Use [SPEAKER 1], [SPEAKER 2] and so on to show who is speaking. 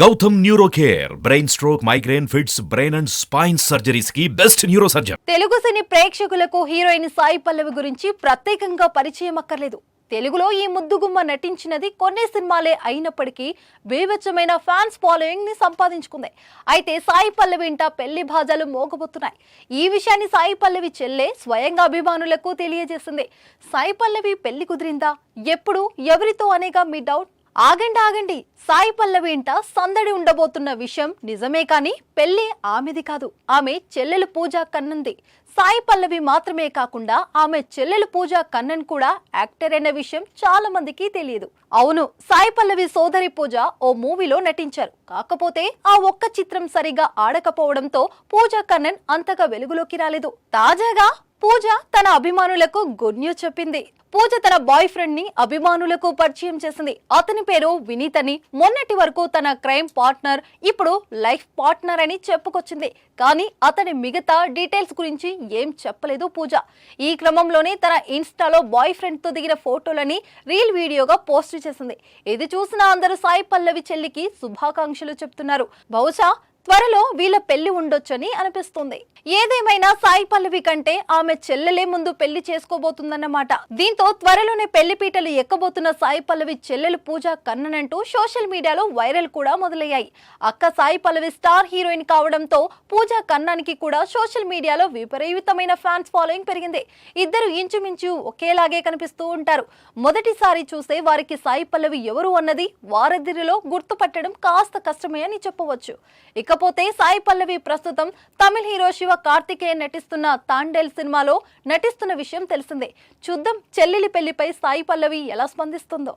[SPEAKER 1] Gautam neuro care brain stroke migraine fits brain and spine surgeries కి best neuro surgeon.
[SPEAKER 2] Telugu సినీ ప్రేక్షకులకు heroine Sai Pallavi గురించి ప్రత్యేకంగా పరిచయం అక్కర్లేదు. తెలుగులో ఈ ముద్దుగుమ్మ నటించినది కొన్ని సినిమాలే అయినప్పటికీ బేవచ్చమైన ఫ్యాన్స్ ఫాలోయింగ్ ని సంపాదించుకుంది. అయితే సాయి పల్లవి ఇంట పెళ్లి బాజాలు మోగబోతున్నాయి. ఈ విషయాన్ని సాయి పల్లవి చెల్లె స్వయంగా అభిమానులకు తెలియజేసింది. సాయి పల్లవి పెళ్లి కుదిరిందా, ఎప్పుడు, ఎవరితో అనేగా మీ డౌట్. ఆగండి, సాయి పల్లవి ఇంట సందడి ఉండబోతున్న విషయం నిజమే, కానీ పెళ్లి ఆమెది కాదు, ఆమె చెల్లెలు పూజా కన్నన్ది. సాయి పల్లవి మాత్రమే కాకుండా ఆమె చెల్లెలు పూజా కన్నన్ కూడా యాక్టర్ అనే విషయం చాలా మందికి తెలియదు. అవును, సాయి పల్లవి సోదరి పూజ ఓ మూవీలో నటించారు. కాకపోతే ఆ ఒక్క చిత్రం సరిగా ఆడకపోవడంతో పూజా కన్నన్ అంతగా వెలుగులోకి రాలేదు. తాజాగా పూజ తన అభిమానులకు గుడ్ న్యూస్ చెప్పింది. పూజ తన బాయ్ ఫ్రెండ్ ని అభిమానులకు పరిచయం చేసింది. అతని పేరు వినీత్ అని. మొన్నటి వరకు తన క్రైమ్ పార్ట్నర్, ఇప్పుడు లైఫ్ పార్ట్నర్ అని చెప్పుకొచ్చింది. కానీ అతని మిగతా డీటెయిల్స్ గురించి ఏం చెప్పలేదు పూజ. ఈ క్రమంలోనే తన ఇన్స్టాలో బాయ్ ఫ్రెండ్ తో దిగిన ఫోటోలని రీల్ వీడియోగా పోస్ట్ చేసింది. ఇది చూసిన అందరూ సాయి పల్లవి చెల్లికి శుభాకాంక్షలు చెప్తున్నారు. బహుశా త్వరలో వీళ్ళ పెళ్లి ఉండొచ్చని అనిపిస్తుంది. ఏదేమైనా సాయి పల్లవి కంటే ఆమె చెల్లెలే ముందు పెళ్లి చేసుకోబోతుందన్నమాట. దీంతో త్వరలోనే పెళ్లి పీటలు ఎక్కబోతున్న సాయి పల్లవి చెల్లెలు పూజా కన్నన్ అంటూ సోషల్ మీడియాలో వైరల్ కూడా మొదలయ్యాయి. అక్క సాయి పల్లవి స్టార్ హీరోయిన్ కావడంతో పూజా కన్నానికి కూడా సోషల్ మీడియాలో విపరీతమైన ఫ్యాన్స్ ఫాలోయింగ్ పెరిగింది. ఇద్దరు ఇంచుమించు ఒకేలాగే కనిపిస్తూ ఉంటారు. మొదటిసారి చూస్తే వారికి సాయి పల్లవి ఎవరు అన్నది వారిద్దరిలో గుర్తుపట్టడం కాస్త కష్టమే అని చెప్పవచ్చు. ఇకపోతే సాయి పల్లవి ప్రస్తుతం తమిళ హీరో శివ కార్తికేయన్ నటిస్తున్న తాండేల్ సినిమాలో నటిస్తున్న విషయం తెలిసిందే. చూద్దాం చెల్లెలి పెళ్లిపై సాయి పల్లవి ఎలా స్పందిస్తుందో.